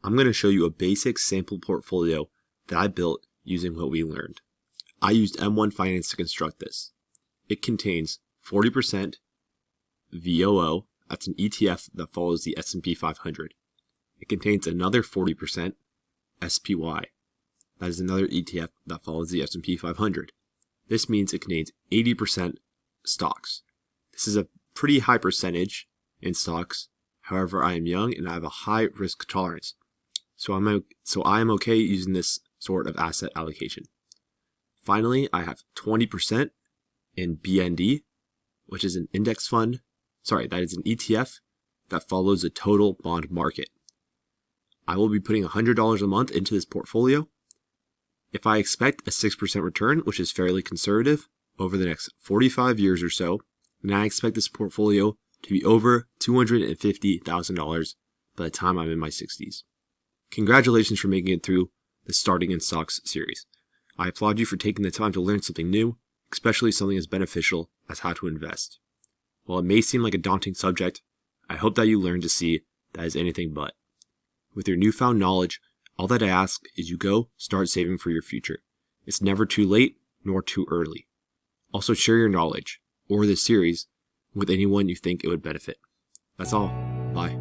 I'm going to show you a basic sample portfolio that I built using what we learned. I used M1 Finance to construct this. It contains 40% VOO, that's an ETF that follows the S&P 500. It contains another 40% SPY, that is another ETF that follows the S&P 500. This means it contains 80% stocks. This is a pretty high percentage in stocks. However, I am young and I have a high risk tolerance. So I am okay using this sort of asset allocation. Finally, I have 20% in BND, which is an index fund. That is an ETF that follows the total bond market. I will be putting $100 a month into this portfolio. If I expect a 6% return, which is fairly conservative, over the next 45 years or so, then I expect this portfolio to be over $250,000 by the time I'm in my 60s. Congratulations for making it through the Starting in Stocks series. I applaud you for taking the time to learn something new, especially something as beneficial as how to invest. While it may seem like a daunting subject, I hope that you learn to see that is anything but. With your newfound knowledge, all that I ask is you go start saving for your future. It's never too late nor too early. Also share your knowledge, or this series, with anyone you think it would benefit. That's all. Bye.